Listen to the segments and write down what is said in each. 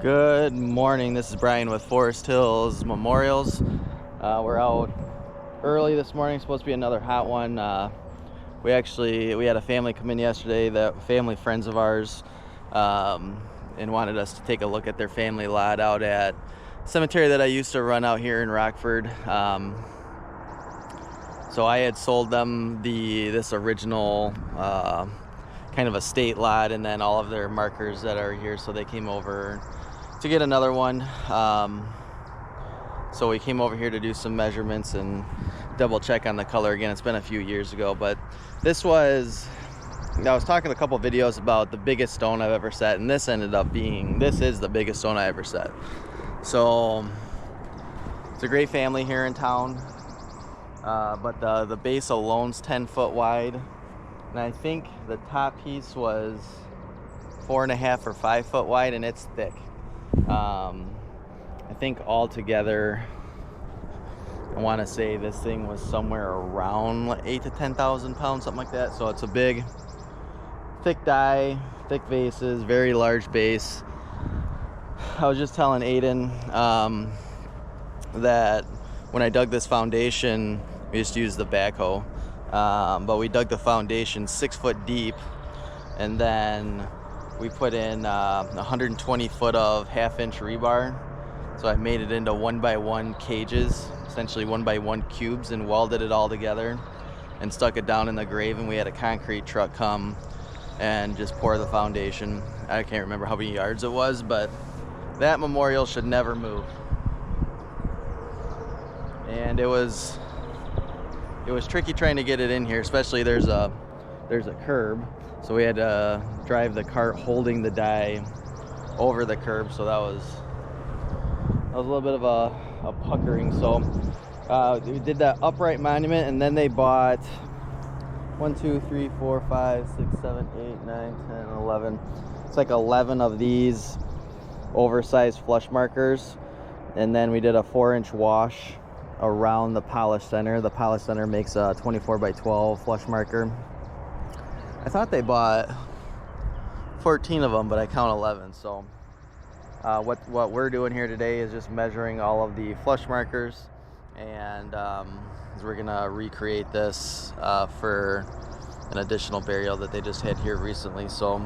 Good morning, this is Brian with Forest Hills Memorials. We're out early this morning, supposed to be another hot one. We had a family come in yesterday, family friends of ours, and wanted us to take a look at their family lot out at cemetery that I used to run out here in Rockford. So I had sold them this original kind of estate lot, and then all of their markers that are here, so they came over to get another one. So we came over here to do some measurements and double check on the color again. It's been a few years ago, but I was talking a couple videos about the biggest stone I've ever set, and this is the biggest stone I ever set. So it's a great family here in town, but the base alone's 10 foot wide, and I think the top piece was 4.5 or 5 foot wide, and it's thick. I think altogether, I want to say this thing was somewhere around 8,000 to 10,000 pounds, something like that. So it's a big, thick die, thick vases, very large base. I was just telling Aiden that when I dug this foundation, we just used the backhoe, but we dug the foundation 6 foot deep, and then we put in 120 foot of 1/2 inch rebar. So I made it into 1x1 cages, essentially 1x1 cubes, and welded it all together and stuck it down in the grave. And we had a concrete truck come and just pour the foundation. I can't remember how many yards it was, but that memorial should never move. And it was tricky trying to get it in here, especially there's a curb. So we had to drive the cart holding the die over the curb. So that was a little bit of a puckering. So we did that upright monument, and then they bought 1, 2, 3, 4, 5, 6, 7, 8, 9, 10, 11. It's like 11 of these oversized flush markers. And then we did a 4-inch wash around the polish center. The polish center makes a 24x12 flush marker. I thought they bought 14 of them, but I count 11. So what we're doing here today is just measuring all of the flush markers, and we're gonna recreate this for an additional burial that they just had here recently. So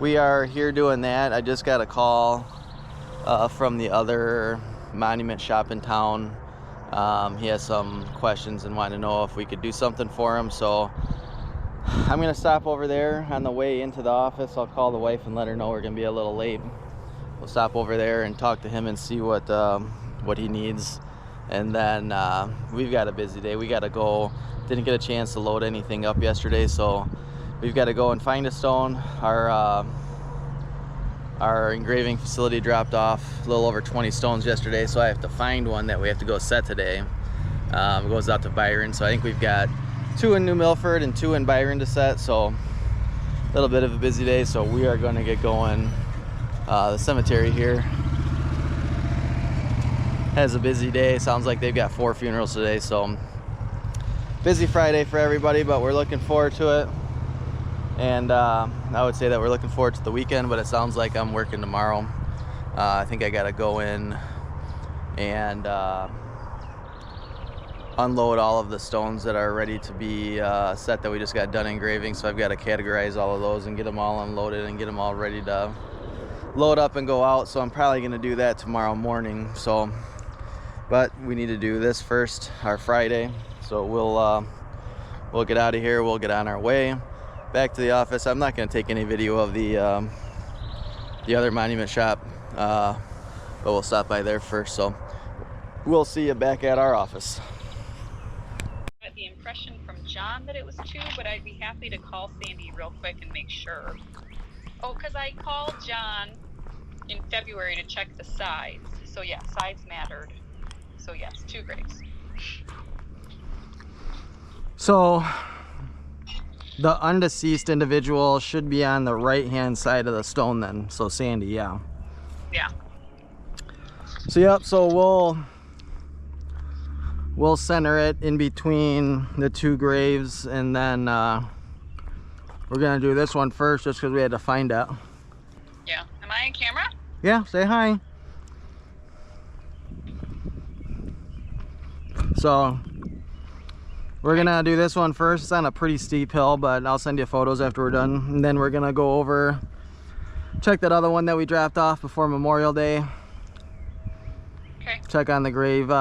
we are here doing that. I just got a call from the other monument shop in town. He has some questions and wanted to know if we could do something for him. So I'm gonna stop over there on the way into the office. I'll call the wife and let her know we're gonna be a little late. We'll stop over there and talk to him and see what he needs. And then we've got a busy day. We gotta go. Didn't get a chance to load anything up yesterday, so we've got to go and find a stone. Our engraving facility dropped off a little over 20 stones yesterday, so I have to find one that we have to go set today. It goes out to Byron, so I think we've got 2 in New Milford and 2 in Byron to set. So a little bit of a busy day, so we are going to get going. The cemetery here has a busy day. Sounds like they've got 4 funerals today, so busy Friday for everybody, but we're looking forward to it. And I would say that we're looking forward to the weekend, but it sounds like I'm working tomorrow. I think I got to go in and unload all of the stones that are ready to be set that we just got done engraving. So I've got to categorize all of those and get them all unloaded and get them all ready to load up and go out. So I'm probably going to do that tomorrow morning. So, but we need to do this first, our Friday. So we'll get out of here. We'll get on our way back to the office. I'm not going to take any video of the other monument shop, but we'll stop by there first. So we'll see you back at our office. The impression from John that it was 2, but I'd be happy to call Sandy real quick and make sure. Oh, because I called John in February to check the sides. So yeah, sides mattered. So yes, 2 graves. So the undeceased individual should be on the right-hand side of the stone then. So Sandy, yeah. Yeah. So yep, so we'll center it in between the 2 graves, and then we're gonna do this one first just because we had to find out. Yeah. Am I on camera? Yeah, say hi. So we're gonna do this one first. It's on a pretty steep hill, but I'll send you photos after we're done. And then we're gonna go over, check that other one that we dropped off before Memorial Day. Okay. Check on the grave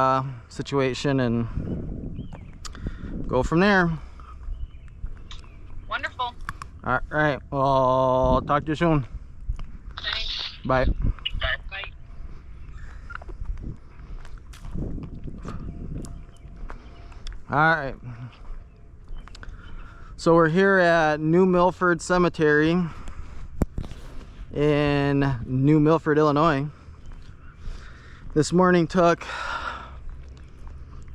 situation and go from there. Wonderful. All right, well, talk to you soon. Thanks. Bye. Bye. All right, so we're here at New Milford Cemetery in New Milford, Illinois. This morning took,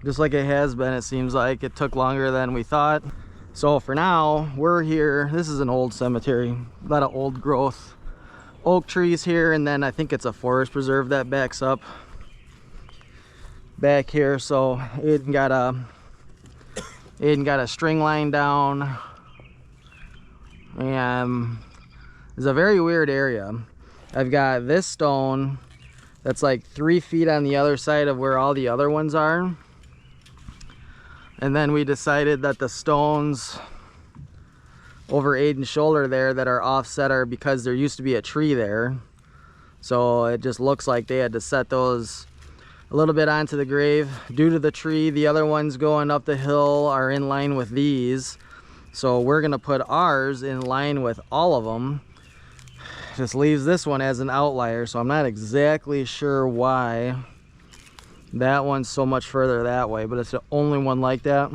just like it has been, it seems like it took longer than we thought. So for now, we're here. This is an old cemetery, a lot of old growth oak trees here, and then I think it's a forest preserve that backs up back here. So Aiden got a string line down, and it's a very weird area. I've got this stone that's like 3 feet on the other side of where all the other ones are. And then we decided that the stones over Aiden's shoulder there that are offset are because there used to be a tree there. So it just looks like they had to set those a little bit onto the grave due to the tree. The other ones going up the hill are in line with these. So we're gonna put ours in line with all of them. Just leaves this one as an outlier. So I'm not exactly sure why that one's so much further that way, but it's the only one like that.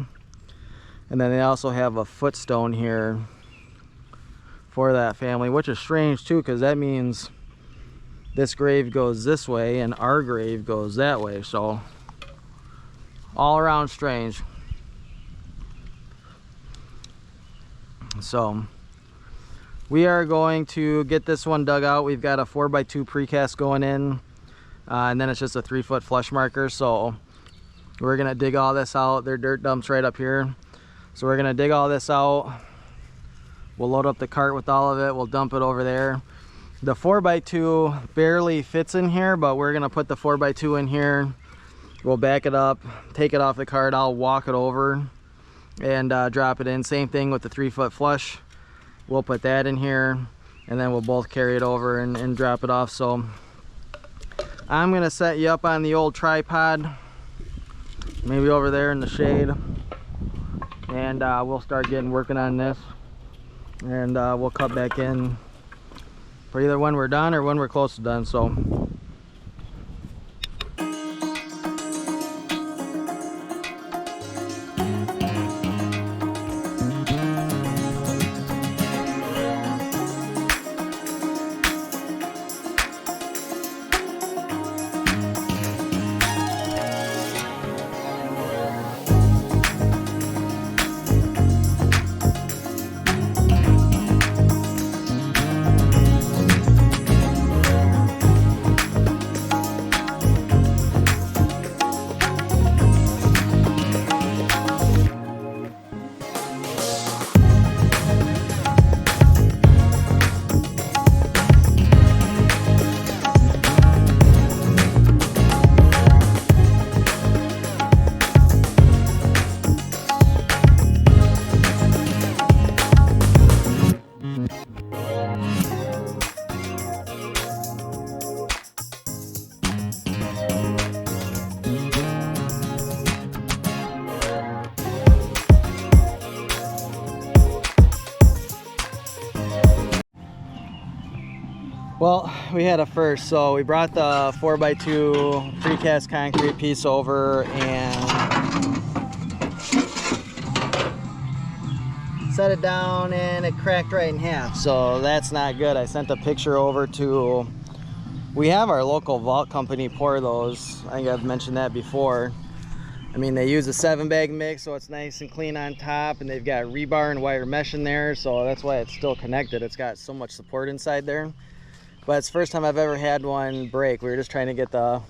And then they also have a footstone here for that family, which is strange too, because that means this grave goes this way and our grave goes that way. So all around strange. So we are going to get this one dug out. We've got a 4x2 precast going in. And then it's just a 3-foot flush marker. So we're gonna dig all this out. There are dirt dumps right up here. So we're gonna dig all this out. We'll load up the cart with all of it. We'll dump it over there. The 4x2 barely fits in here, but we're gonna put the 4x2 in here. We'll back it up, take it off the cart. I'll walk it over and drop it in. Same thing with the 3-foot flush. We'll put that in here, and then we'll both carry it over and drop it off. So I'm gonna set you up on the old tripod, maybe over there in the shade, and we'll start working on this, and we'll cut back in for either when we're done or when we're close to done. So well, we had a first. So we brought the 4x2 precast concrete piece over and set it down, and it cracked right in half. So that's not good. I sent a picture over to, we have our local vault company pour those. I think I've mentioned that before. I mean, they use a 7-bag mix, so it's nice and clean on top, and they've got rebar and wire mesh in there, so that's why it's still connected. It's got so much support inside there. But it's the first time I've ever had one break. We were just trying to get the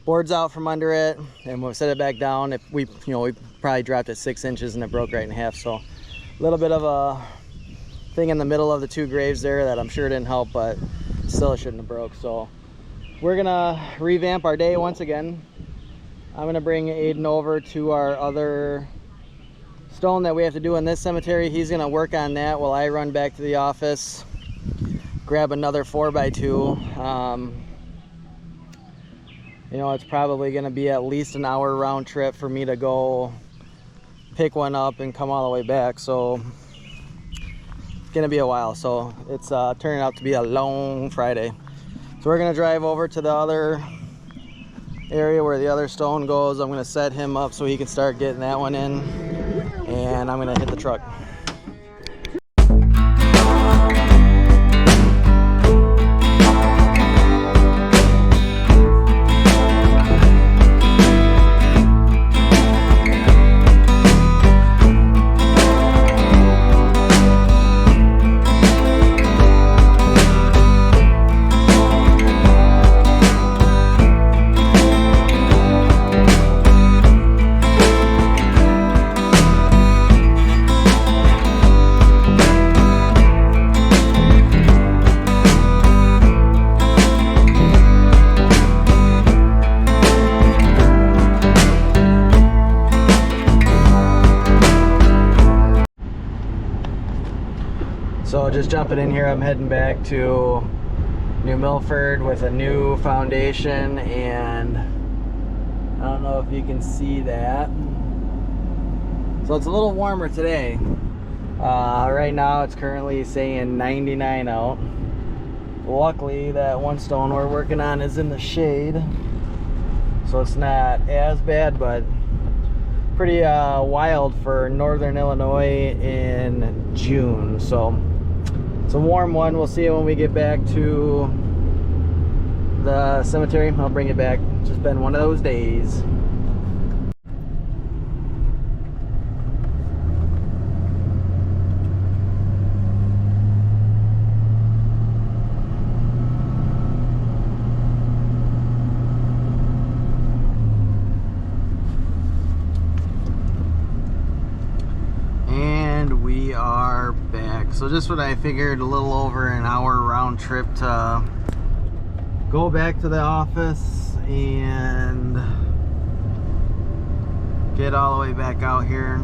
boards out from under it, and we'll set it back down. We probably dropped it 6 inches and it broke right in half. So a little bit of a thing in the middle of the two graves there that I'm sure didn't help, but still it shouldn't have broke. So we're gonna revamp our day once again. I'm gonna bring Aiden over to our other stone that we have to do in this cemetery. He's gonna work on that while I run back to the office, grab another 4x2. You know, it's probably gonna be at least an hour round trip for me to go pick one up and come all the way back, so it's gonna be a while. So it's turning out to be a long Friday. So we're gonna drive over to the other area where the other stone goes. I'm gonna set him up so he can start getting that one in, and I'm gonna hit the truck. So just jumping in here, I'm heading back to New Milford with a new foundation, and I don't know if you can see that. So it's a little warmer today. Right now it's currently saying 99 out. Luckily that one stone we're working on is in the shade, so it's not as bad, but pretty wild for northern Illinois in June. So it's a warm one. We'll see it when we get back to the cemetery. I'll bring it back. It's just been one of those days. And we are back. So just what I figured, a little over an hour round trip to go back to the office and get all the way back out here.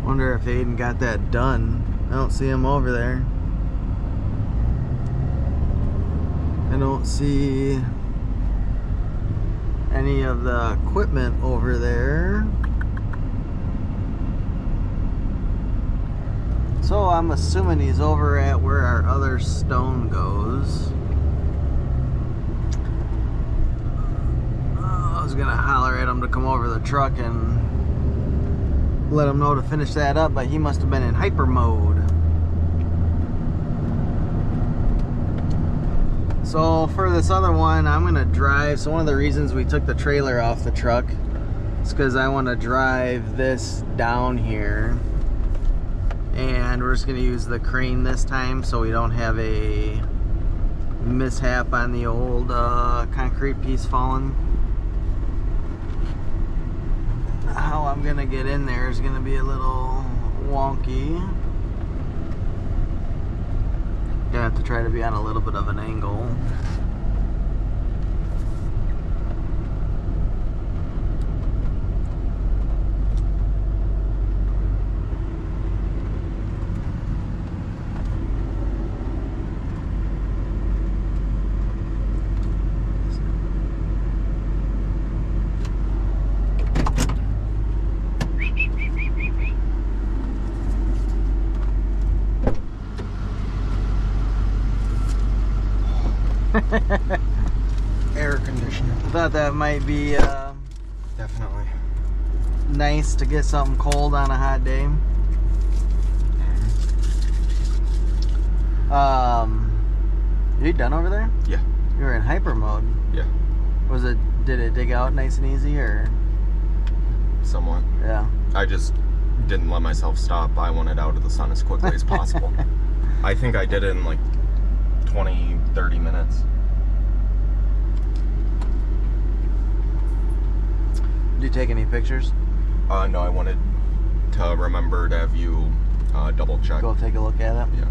Wonder if Aiden got that done. I don't see him over there. I don't see any of the equipment over there. So I'm assuming he's over at where our other stone goes. I was gonna holler at him to come over the truck and let him know to finish that up, but he must have been in hyper mode. So for this other one, I'm gonna drive. So one of the reasons we took the trailer off the truck is because I want to drive this down here, and we're just gonna use the crane this time so we don't have a mishap on the old concrete piece falling. How I'm gonna get in there is gonna be a little wonky. Gonna have to try to be on a little bit of an angle. Air conditioner. Thought that might be Definitely. nice to get something cold on a hot day. You done over there? Yeah. You were in hyper mode. Yeah. Did it dig out nice and easy, or? Somewhat. Yeah. I just didn't let myself stop. I wanted out of the sun as quickly as possible. I think I did it in like 20, 30 minutes. Did you take any pictures? No, I wanted to remember to have you double check. Go take a look at it. Yeah.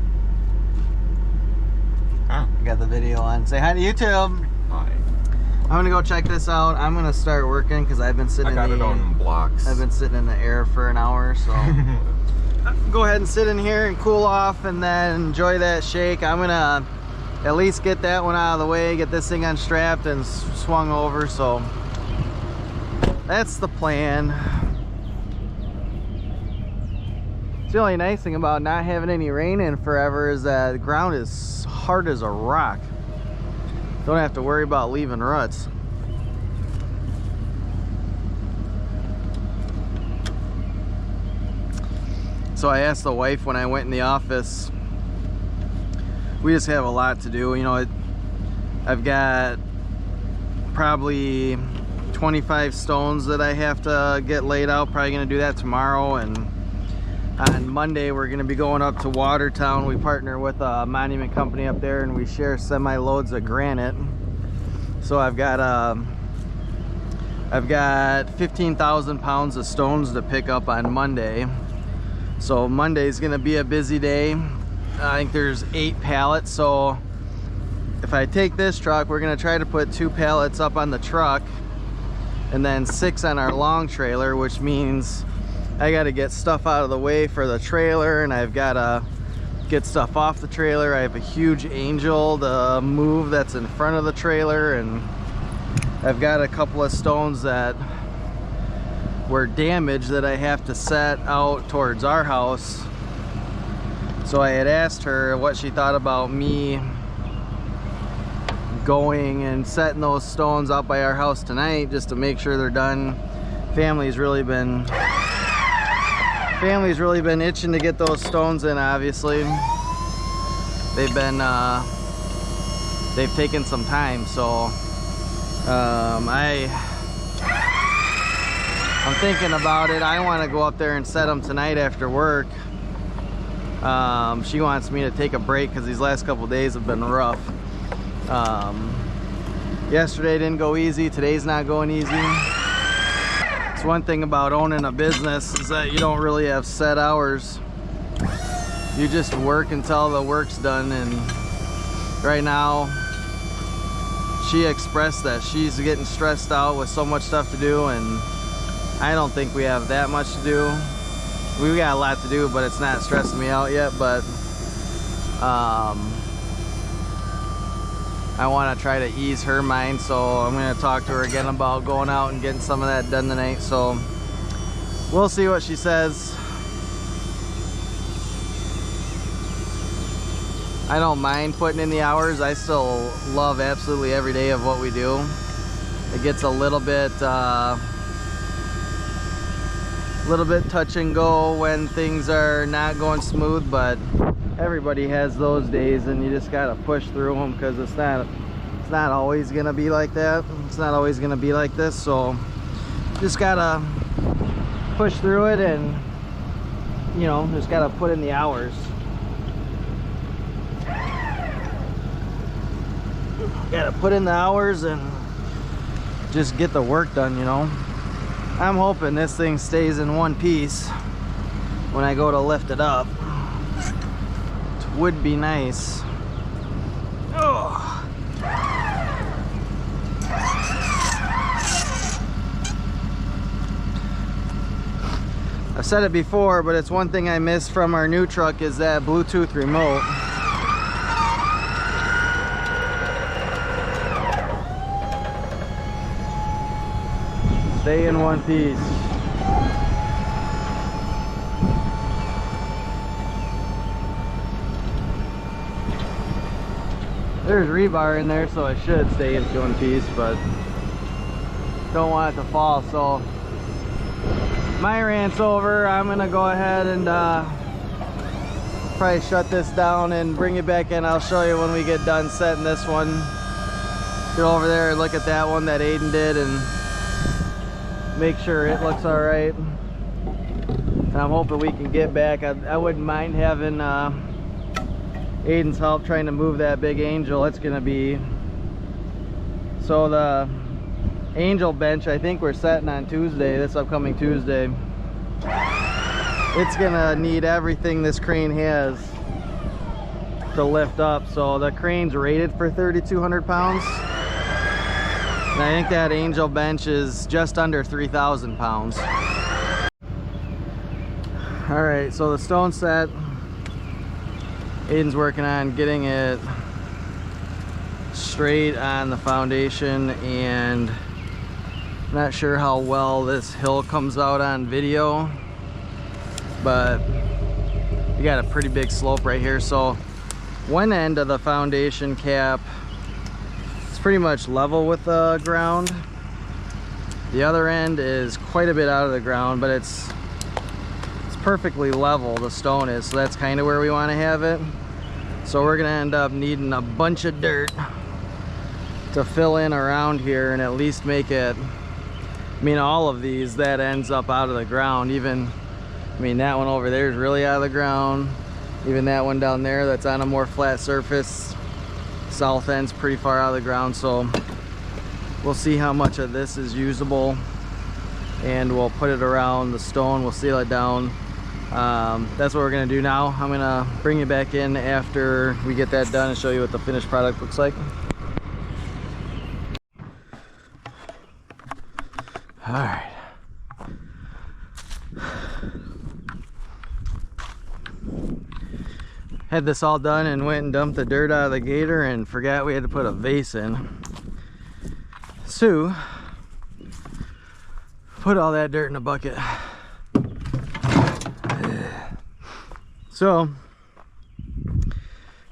Ah. I got the video on. Say hi to YouTube. Hi. I'm gonna go check this out. I'm gonna start working because I've been sitting. I got it on blocks. I've been sitting in the air for an hour, so go ahead and sit in here and cool off, and then enjoy that shake. I'm gonna at least get that one out of the way, get this thing unstrapped and swung over. So that's the plan. The only nice thing about not having any rain in forever is that the ground is hard as a rock. Don't have to worry about leaving ruts. So I asked the wife when I went in the office, we just have a lot to do. You know, I've got probably 25 stones that I have to get laid out. Probably gonna do that tomorrow, and on Monday we're gonna be going up to Watertown. We partner with a monument company up there, and we share semi loads of granite. So I've got 15,000 pounds of stones to pick up on Monday. So Monday's gonna be a busy day. I think there's 8 pallets. So if I take this truck, we're gonna try to put 2 pallets up on the truck and then 6 on our long trailer, which means I got to get stuff out of the way for the trailer, and I've got to get stuff off the trailer. I have a huge angel to move that's in front of the trailer, and I've got a couple of stones that were damaged that I have to set out towards our house. So I had asked her what she thought about me going and setting those stones out by our house tonight just to make sure they're done. Family's really been itching to get those stones in. Obviously they've taken some time, so I'm thinking about it. I want to go up there and set them tonight after work. She wants me to take a break because these last couple days have been rough. Yesterday didn't go easy, today's not going easy. It's one thing about owning a business is that you don't really have set hours. You just work until the work's done, and right now she expressed that she's getting stressed out with so much stuff to do, and I don't think we have that much to do. We got a lot to do, but it's not stressing me out yet. But I want to try to ease her mind, so I'm going to talk to her again about going out and getting some of that done tonight. So we'll see what she says. I don't mind putting in the hours. I still love absolutely every day of what we do. It gets a little bit touch and go when things are not going smooth, but everybody has those days, and you just gotta push through them because it's not always gonna be like that. It's not always gonna be like this, so just gotta push through it, and you know, just gotta put in the hours. Gotta put in the hours and just get the work done, you know. I'm hoping this thing stays in one piece when I go to lift it up. It would be nice. Oh. I've said it before, but it's one thing I miss from our new truck is that Bluetooth remote. Stay in one piece. There's rebar in there, so it should stay in one piece, but don't want it to fall. So my rant's over. I'm gonna go ahead and probably shut this down and bring it back in. I'll show you when we get done setting this one. Go over there and look at that one that Aiden did and make sure it looks all right. And I'm hoping we can get back. I wouldn't mind having Aiden's help trying to move that big angel. It's gonna be, so the angel bench I think we're setting on Tuesday, this upcoming Tuesday. it's gonna need everything this crane has to lift up. So the crane's rated for 3,200 pounds. And I think that angel bench is just under 3,000 pounds. All right, so the stone set, Aiden's working on getting it straight on the foundation, and I'm not sure how well this hill comes out on video, but we got a pretty big slope right here. So one end of the foundation cap, it's pretty much level with the ground. The other end is quite a bit out of the ground, but it's perfectly level, the stone is, so that's kind of where we want to have it. So we're gonna end up needing a bunch of dirt to fill in around here and at least make it, I mean, all of these, that ends up out of the ground. Even, I mean, that one over there is really out of the ground. Even that one down there that's on a more flat surface, south end's pretty far out of the ground. So we'll see how much of this is usable, and we'll put it around the stone. We'll seal it down. That's what we're gonna do now. I'm gonna bring you back in after we get that done and show you what the finished product looks like. All right. Had this all done and went and dumped the dirt out of the gator and forgot we had to put a vase in. So put all that dirt in a bucket. So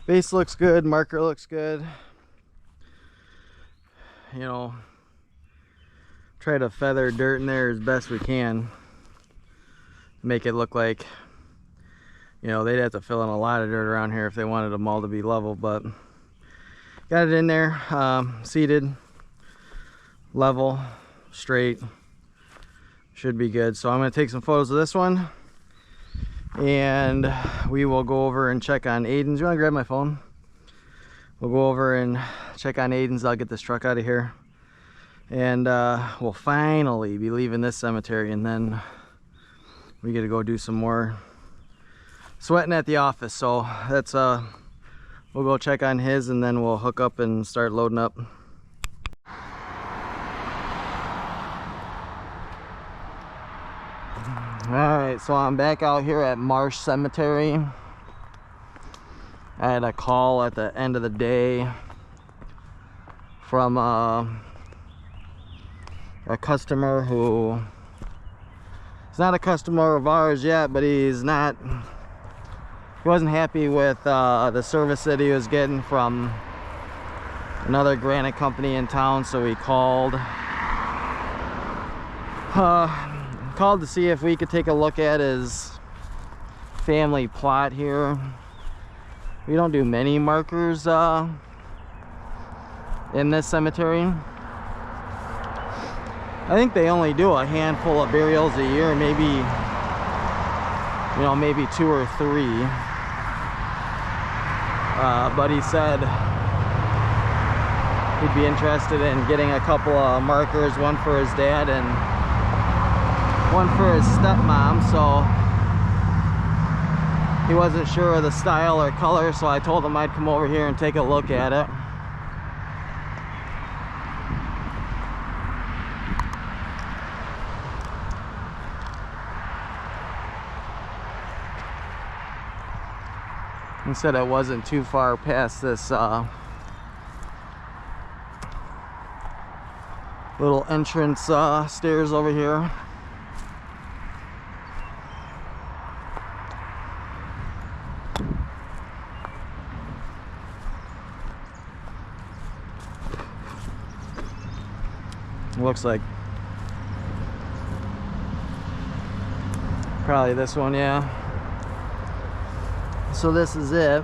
base looks good, marker looks good. You know, try to feather dirt in there as best we can, make it look like, you know, they'd have to fill in a lot of dirt around here if they wanted them all to be level, but got it in there, seated, level, straight, should be good. So I'm going to take some photos of this one, and we will go over and check on Aiden's. You want to grab my phone? We'll go over and check on Aiden's. I'll get this truck out of here, and we'll finally be leaving this cemetery, and then we get to go do some more sweating at the office. So that's we'll go check on his, and then we'll hook up and start loading up. Alright, so I'm back out here at Marsh Cemetery. I had a call at the end of the day from a customer who is not a customer of ours yet, but he wasn't happy with the service that he was getting from another granite company in town, so he called to see if we could take a look at his family plot here. We don't do many markers in this cemetery. I think they only do a handful of burials a year, maybe, you know, maybe 2 or 3. But he said he'd be interested in getting a couple of markers, one for his dad and one for his stepmom. So he wasn't sure of the style or color, so I told him I'd come over here and take a look at it. He said it wasn't too far past this little entrance stairs over here. Looks like probably this one, yeah. So this is it.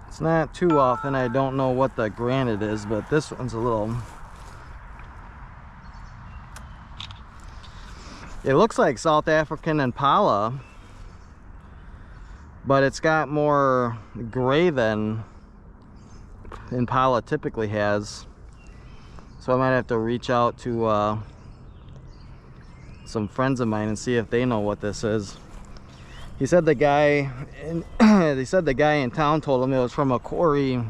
It's not too often I don't know what the granite is, but this one's a little It looks like South African Impala, but it's got more gray than Impala typically has. So I might have to reach out to some friends of mine and see if they know what this is. He said the guy in town told him it was from a quarry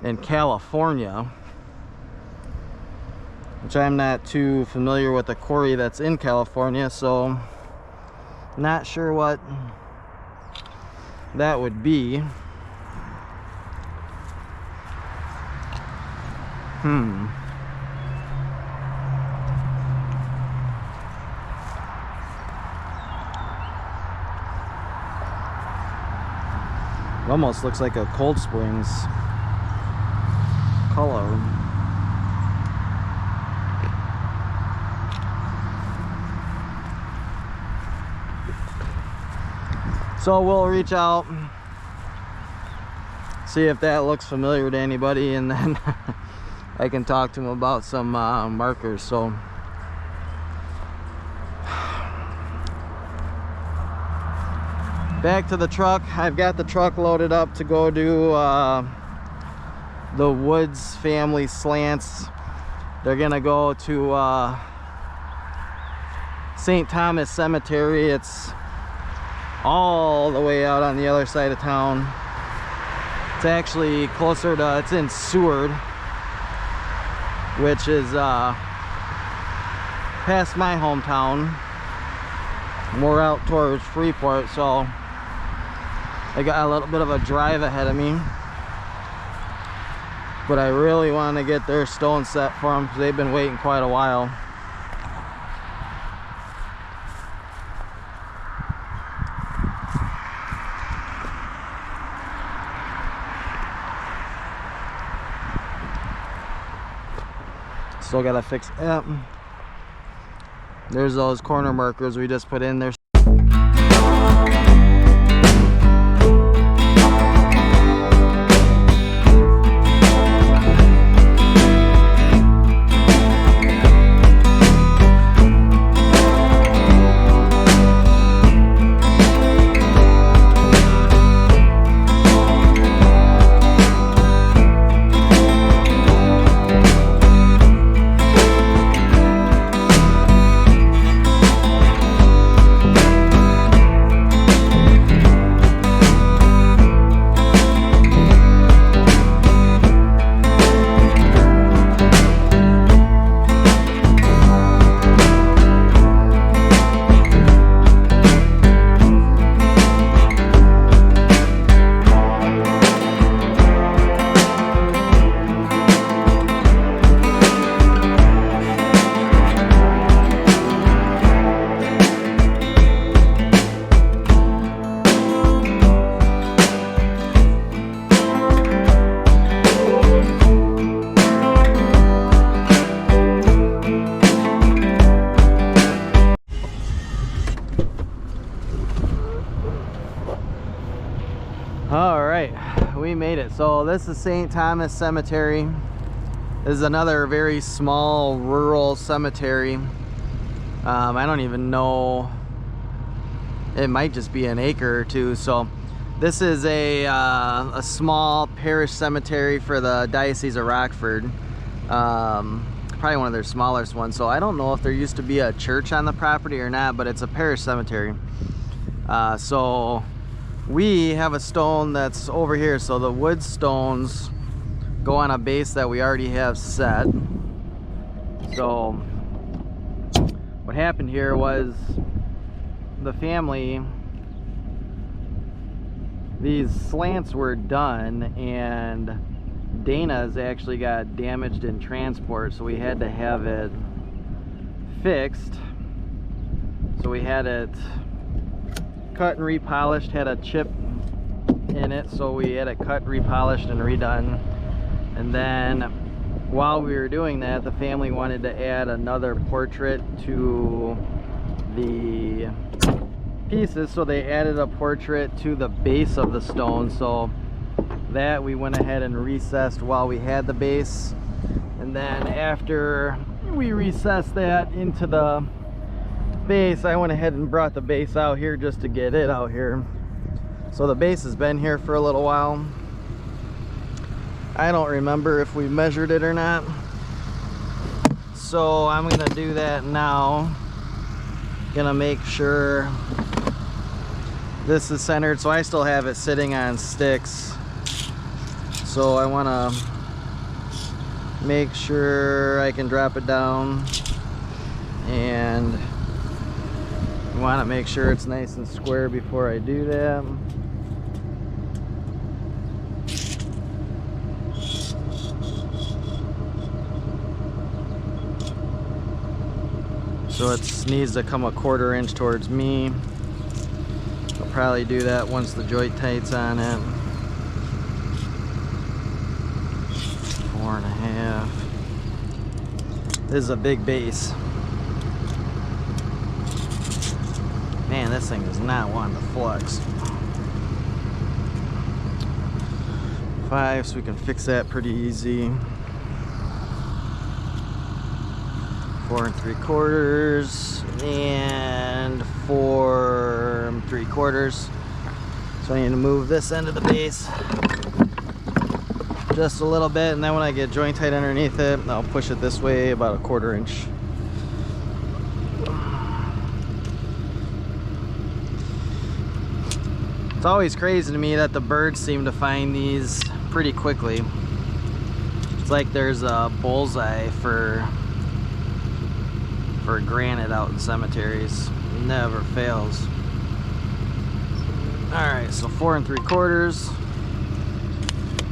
in California, which I'm not too familiar with the quarry that's in California, so not sure what that would be. It almost looks like a Cold Springs color. So we'll reach out, see if that looks familiar to anybody, and then I can talk to him about some markers. So back to the truck. I've got the truck loaded up to go do the Woods family slants. They're gonna go to St. Thomas Cemetery. It's all the way out on the other side of town. It's actually closer to, it's in Seward, which is past my hometown, more out towards Freeport, so I got a little bit of a drive ahead of me. But I really want to get their stone set for them because they've been waiting quite a while. Still gotta fix it. Yep. There's those corner markers we just put in there. All right, we made it. So this is St. Thomas Cemetery. This is another very small rural cemetery. I don't even know, it might just be an acre or two. So this is a small parish cemetery for the Diocese of Rockford. Probably one of their smallest ones. So I don't know if there used to be a church on the property or not, but it's a parish cemetery. So we have a stone that's over here. So the wood stones go on a base that we already have set. So what happened here was the family, these slants were done and Dana's actually got damaged in transport, so we had to have it fixed. So we had it cut and repolished, had a chip in it, so we had it cut, repolished, and redone. And then while we were doing that, the family wanted to add another portrait to the pieces, so they added a portrait to the base of the stone. So that we went ahead and recessed while we had the base, and then after we recessed that into the base, I went ahead and brought the base out here just to get it out here. So the base has been here for a little while. I don't remember if we measured it or not. So I'm gonna do that now. Gonna make sure this is centered. So I still have it sitting on sticks. So I wanna make sure I can drop it down, and I wanna make sure it's nice and square before I do that. So it needs to come a 1/4 inch towards me. I'll probably do that once the joint tight's on it. 4.5. This is a big base. Man, this thing does not want to flex. 5, so we can fix that pretty easy. 4 3/4 and 4 3/4. So I need to move this end of the base just a little bit, and then when I get joint tight underneath it, I'll push it this way about a 1/4 inch. It's always crazy to me that the birds seem to find these pretty quickly. It's like there's a bullseye for granite out in cemeteries. It never fails. Alright, so 4 3/4.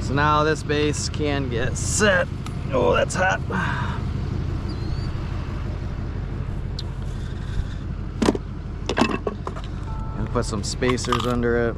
So now this base can get set. Oh, that's hot. And put some spacers under it.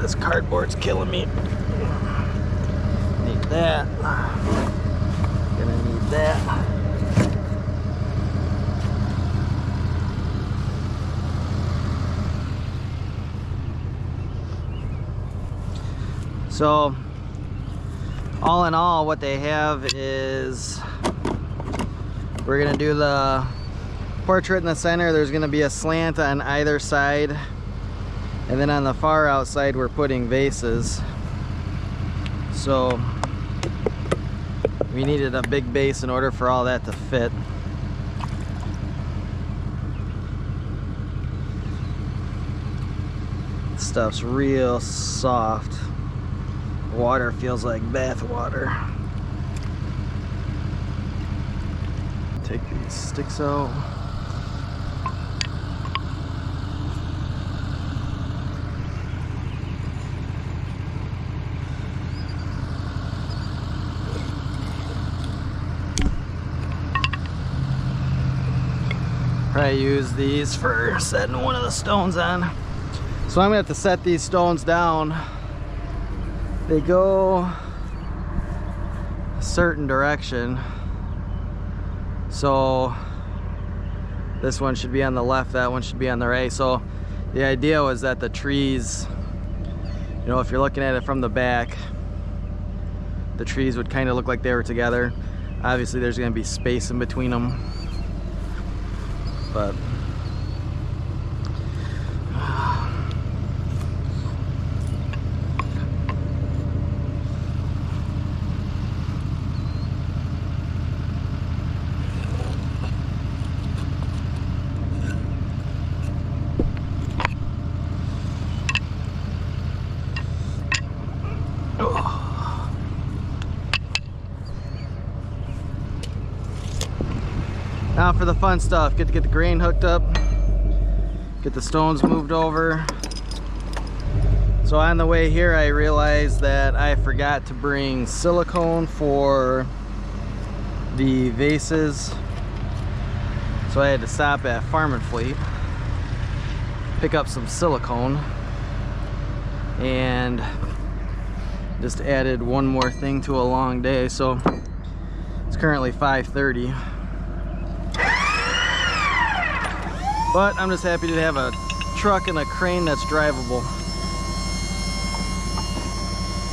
This cardboard's killing me. Need that. Gonna need that. So, all in all, what they have is we're gonna do the portrait in the center. There's gonna be a slant on either side. And then on the far outside, we're putting vases. So we needed a big base in order for all that to fit. This stuff's real soft. Water feels like bath water. Take these sticks out. Probably use these for setting one of the stones on. So I'm gonna have to set these stones down. They go a certain direction. So this one should be on the left, that one should be on the right. So the idea was that the trees, you know, if you're looking at it from the back, the trees would kind of look like they were together. Obviously there's gonna be space in between them. But now for the fun stuff, get the grain hooked up, get the stones moved over. So on the way here I realized that I forgot to bring silicone for the vases. So I had to stop at Farm and Fleet, pick up some silicone, and just added one more thing to a long day. So it's currently 5:30, but I'm just happy to have a truck and a crane that's drivable.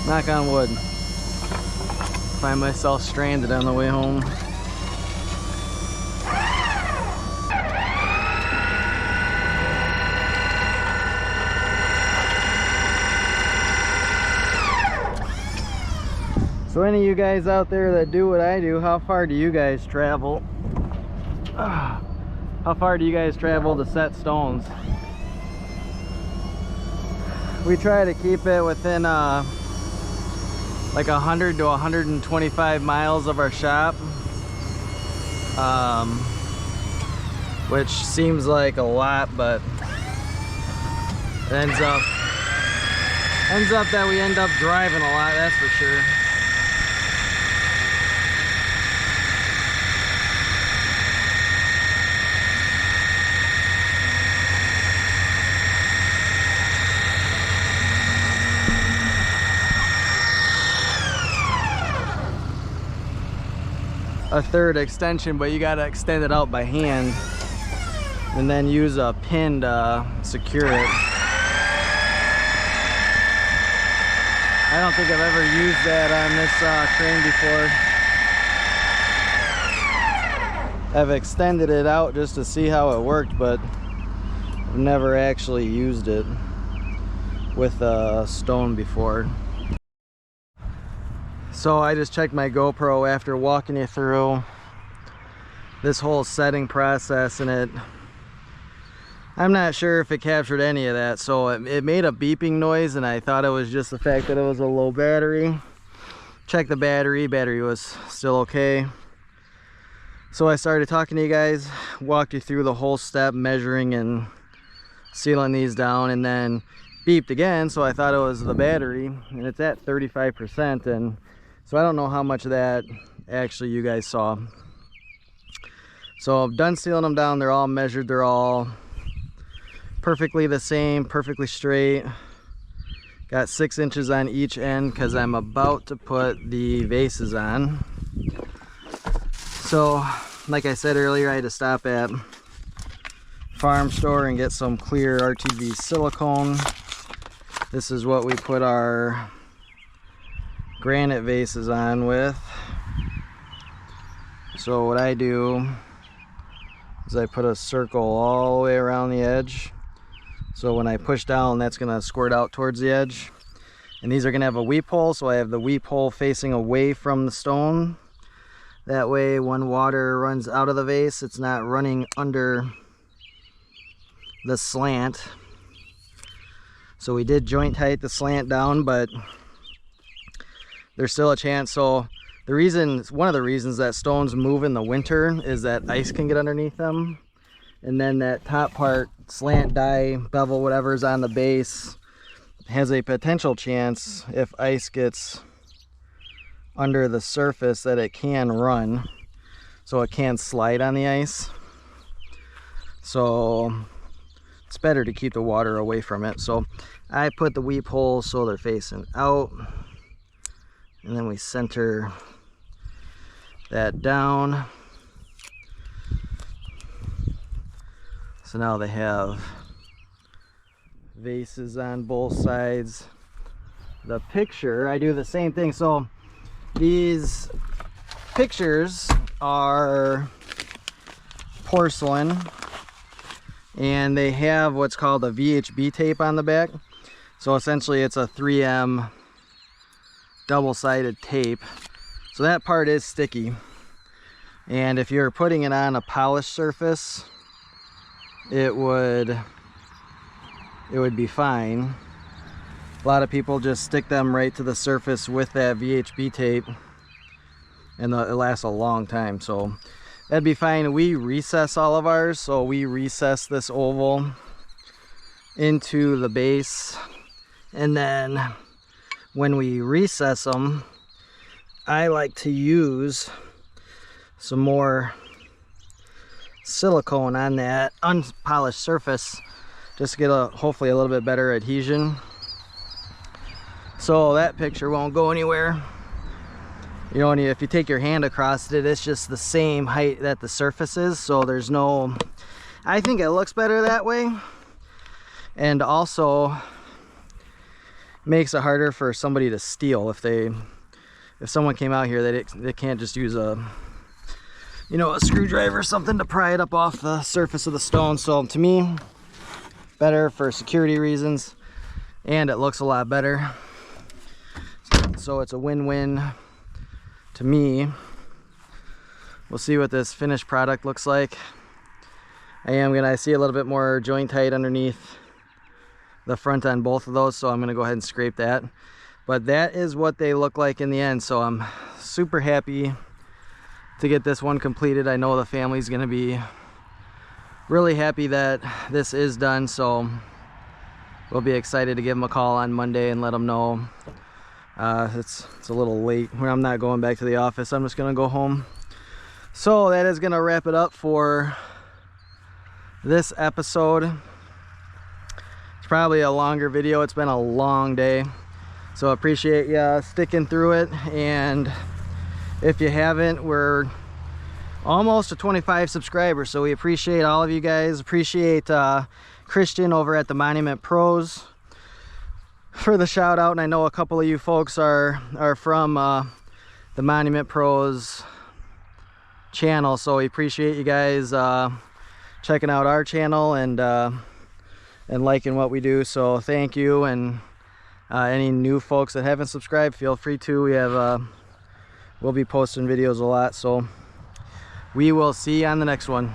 Knock on wood. Find myself stranded on the way home. So any of you guys out there that do what I do, how far do you guys travel? How far do you guys travel to set stones? We try to keep it within like 100 to 125 miles of our shop, which seems like a lot, but it ends up that we end up driving a lot, that's for sure. A third extension, but you got to extend it out by hand and then use a pin to secure it. I don't think I've ever used that on this crane before. I've extended it out just to see how it worked, but I've never actually used it with a stone before. So I just checked my GoPro after walking you through this whole setting process, and I'm not sure if it captured any of that. So it made a beeping noise, and I thought it was just the fact that it was a low battery. Checked the battery was still okay. So I started talking to you guys, walked you through the whole step, measuring and sealing these down, and then beeped again. So I thought it was the battery, and it's at 35%, and so I don't know how much of that actually you guys saw. So I'm done sealing them down. They're all measured. They're all perfectly the same, perfectly straight. Got 6 inches on each end because I'm about to put the vases on. So like I said earlier, I had to stop at Farm Store and get some clear RTV silicone. This is what we put our granite vases on with. So what I do is I put a circle all the way around the edge, so when I push down, that's gonna squirt out towards the edge. And these are gonna have a weep hole, so I have the weep hole facing away from the stone. That way when water runs out of the vase, it's not running under the slant. So we did joint height the slant down, but there's still a chance. So one of the reasons that stones move in the winter is that ice can get underneath them, and then that top part, slant, die, bevel, whatever is on the base, has a potential chance, if ice gets under the surface, that it can run, so it can slide on the ice. So it's better to keep the water away from it. So I put the weep holes so they're facing out, and then we center that down. So now they have vases on both sides. The picture, I do the same thing. So these pictures are porcelain, and they have what's called a VHB tape on the back. So essentially it's a 3M double-sided tape. So that part is sticky, and if you're putting it on a polished surface, it would be fine. A lot of people just stick them right to the surface with that VHB tape, and it lasts a long time, so that'd be fine. We recess all of ours, so we recess this oval into the base, and then when we recess them, I like to use some more silicone on that unpolished surface just to get hopefully a little bit better adhesion. So that picture won't go anywhere. You know, and if you take your hand across it, it's just the same height that the surface is, so there's no, I think it looks better that way, and also makes it harder for somebody to steal. If someone came out here, they can't just use a, you know, a screwdriver or something to pry it up off the surface of the stone. So to me, better for security reasons, and it looks a lot better. So it's a win-win to me. We'll see what this finished product looks like. I see a little bit more joint height underneath the front on both of those, so I'm gonna go ahead and scrape that. But that is what they look like in the end, so I'm super happy to get this one completed. I know the family's gonna be really happy that this is done, so we'll be excited to give them a call on Monday and let them know. It's a little late when I'm not going back to the office. I'm just gonna go home. So that is gonna wrap it up for this episode. It's probably a longer video. It's been a long day, so I appreciate you sticking through it. And if you haven't, we're almost to 25 subscribers, so we appreciate all of you guys. Appreciate Christian over at the Monument Pros for the shout out, and I know a couple of you folks are from the Monument Pros channel, so we appreciate you guys checking out our channel and liking what we do. So thank you. And any new folks that haven't subscribed, feel free to. We have we'll be posting videos a lot, so we will see you on the next one.